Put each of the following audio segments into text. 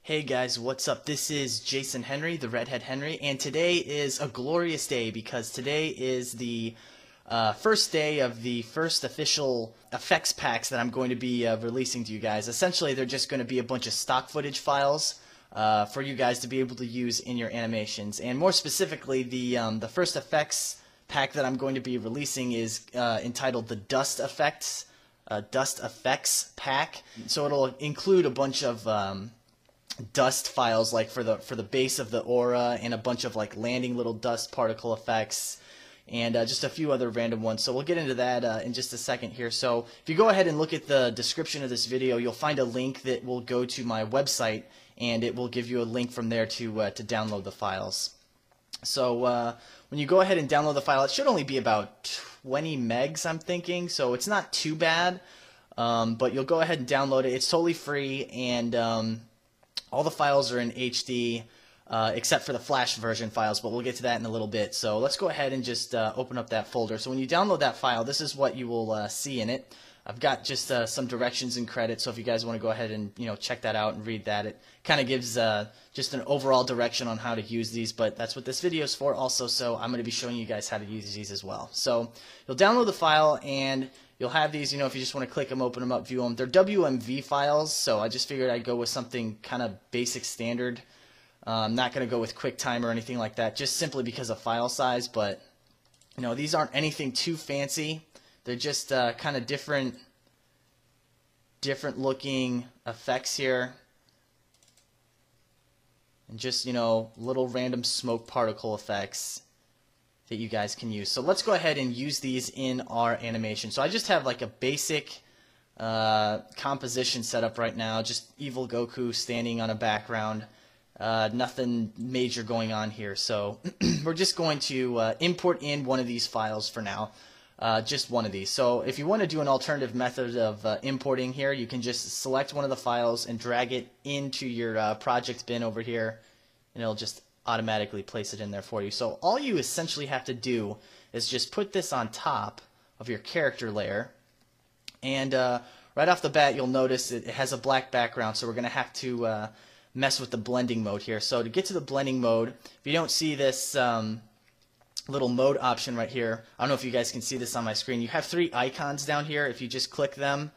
Hey guys, what's up? This is Jason Henry, the Redhead Henry, and today is a glorious day because today is the first day of the first official effects packs that I'm going to be releasing to you guys. Essentially, they're just going to be a bunch of stock footage files for you guys to be able to use in your animations. And more specifically, the first effects pack that I'm going to be releasing is entitled the Dust Effects pack. So it'll include a bunch of dust files, like for the base of the aura, and a bunch of like landing little dust particle effects, and just a few other random ones. So we'll get into that in just a second here. So if you go ahead and look at the description of this video, you'll find a link that will go to my website, and it will give you a link from there to download the files. So when you go ahead and download the file, it should only be about 20 megs, I'm thinking, so it's not too bad. But you'll go ahead and download it. It's totally free, and all the files are in HD, except for the Flash version files, but we'll get to that in a little bit. So let's go ahead and just open up that folder. So when you download that file, this is what you will see in it. I've got just some directions and credits, so if you guys want to go ahead and check that out and read that, it kind of gives just an overall direction on how to use these, but that's what this video is for also, so I'm going to be showing you guys how to use these as well. So you'll download the file, and you'll have these, if you just want to click them, open them up, view them. They're WMV files, so I just figured I'd go with something kind of basic standard. I'm not going to go with QuickTime or anything like that, just simply because of file size, but these aren't anything too fancy. They're just kind of different looking effects here, and just little random smoke particle effects that you guys can use. So let's go ahead and use these in our animation. So I just have like a basic composition set up right now, just evil Goku standing on a background, nothing major going on here. So we're just going to import in one of these files for now, just one of these. So if you want to do an alternative method of importing here, you can just select one of the files and drag it into your project bin over here, and it'll just automatically place it in there for you. So all you essentially have to do is just put this on top of your character layer, and right off the bat you'll notice it has a black background, so we're going to have to mess with the blending mode here. So to get to the blending mode, if you don't see this little mode option right here, I don't know if you guys can see this on my screen, you have three icons down here. If you just click them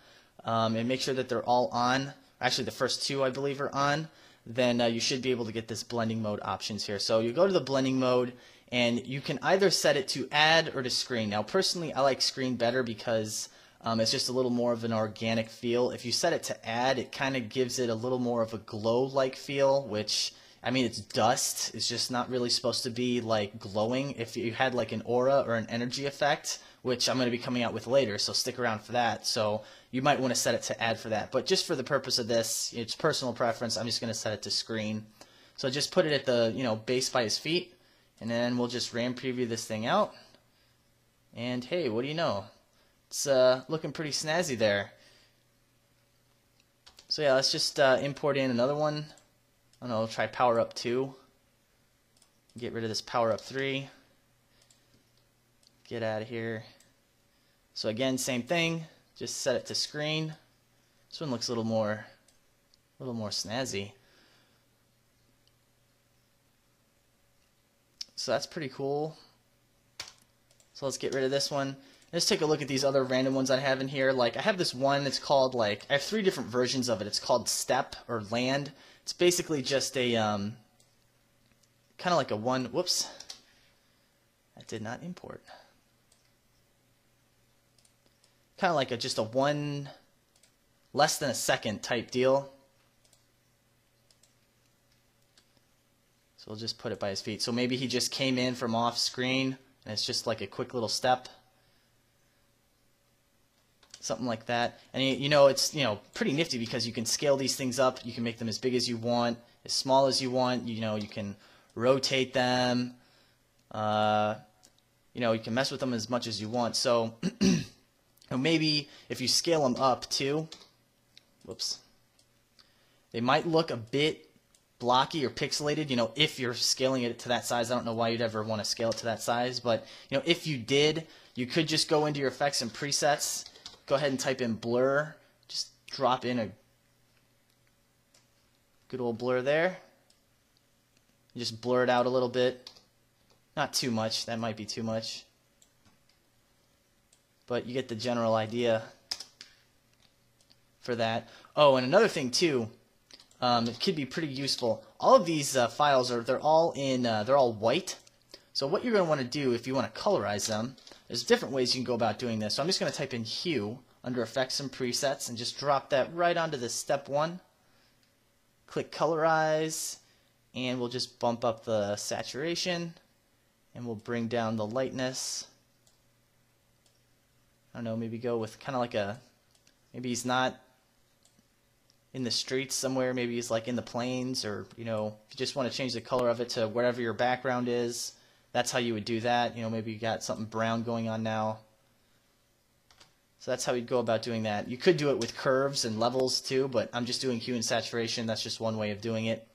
and make sure that they're all on, actually the first two I believe are on, then you should be able to get this blending mode options here. So you go to the blending mode, and you can either set it to add or to screen. Now personally I like screen better because it's just a little more of an organic feel. If you set it to add, it kind of gives it a little more of a glow-like feel, which, I mean, it's dust. It's just not really supposed to be like glowing. If you had like an aura or an energy effect, which I'm going to be coming out with later, so stick around for that. So you might want to set it to add for that. But just for the purpose of this, it's personal preference, I'm just going to set it to screen. So just put it at the base by his feet, and then we'll just RAM preview this thing out. And hey, what do you know? It's looking pretty snazzy there. So yeah, let's just import in another one. I don't know, try Power Up 2. Get rid of this Power Up 3. Get out of here. So again, same thing. Just set it to screen. This one looks a little more snazzy. So that's pretty cool. So let's get rid of this one. Let's take a look at these other random ones I have in here. Like I have this one that's called, like, I have three different versions of it. It's called Step or Land. It's basically just a kind of like a one. Whoops, that did not import. Kind of like just a one, less than a second type deal. So we'll just put it by his feet. So maybe he just came in from off screen, and it's just like a quick little step. Something like that. And it's pretty nifty because you can scale these things up. You can make them as big as you want, as small as you want. You can rotate them. You can mess with them as much as you want. So maybe if you scale them up too, whoops, they might look a bit blocky or pixelated. If you're scaling it to that size. I don't know why you'd ever want to scale it to that size, but if you did, you could just go into your effects and presets. Go ahead and type in blur, just drop in Good old blur there. Just blur it out a little bit. Not too much. That might be too much. But you get the general idea for that. Oh, and another thing too, it could be pretty useful. All of these files they're all white. So what you're going to want to do if you want to colorize them, there's different ways you can go about doing this. So I'm just going to type in hue under effects and presets and just drop that right onto this step 1. Click colorize, and we'll just bump up the saturation, and we'll bring down the lightness. I don't know, maybe go with kind of like maybe he's not in the streets somewhere, maybe he's like in the plains, or if you just want to change the color of it to wherever your background is, that's how you would do that. Maybe you got something brown going on now. So that's how you'd go about doing that. You could do it with curves and levels too, but I'm just doing hue and saturation. That's just one way of doing it.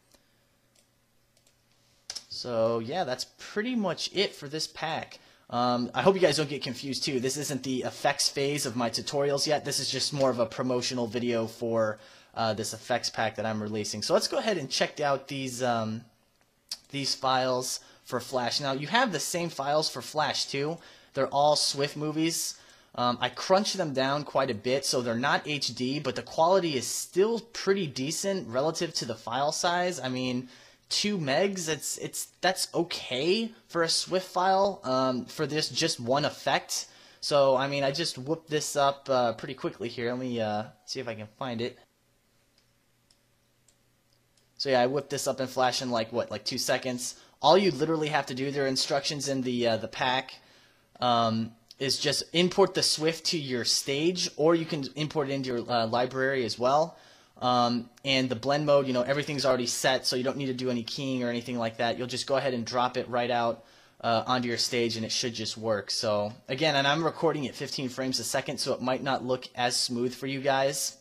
So yeah, that's pretty much it for this pack. I hope you guys don't get confused too. This isn't the effects phase of my tutorials yet. This is just more of a promotional video for this effects pack that I'm releasing. So let's go ahead and check out these files for Flash. Now you have the same files for Flash too. They're all Swift movies. I crunched them down quite a bit, so they're not HD, but the quality is still pretty decent relative to the file size. I mean, 2 megs, that's okay for a Swift file for this just one effect. So I mean, I just whooped this up pretty quickly here. Let me see if I can find it. So yeah, I whipped this up in Flash in like 2 seconds. All you literally have to do, there are instructions in the pack, is just import the Swift to your stage, or you can import it into your library as well. And the blend mode, everything's already set, so you don't need to do any keying or anything like that. You'll just go ahead and drop it right out onto your stage, and it should just work. So again, and I'm recording at 15 frames a second, so it might not look as smooth for you guys,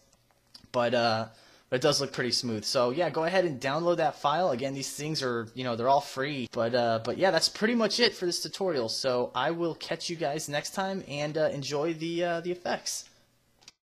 but it does look pretty smooth. So yeah, go ahead and download that file. Again, these things are, they're all free. But yeah, that's pretty much it for this tutorial. So I will catch you guys next time, and enjoy the effects.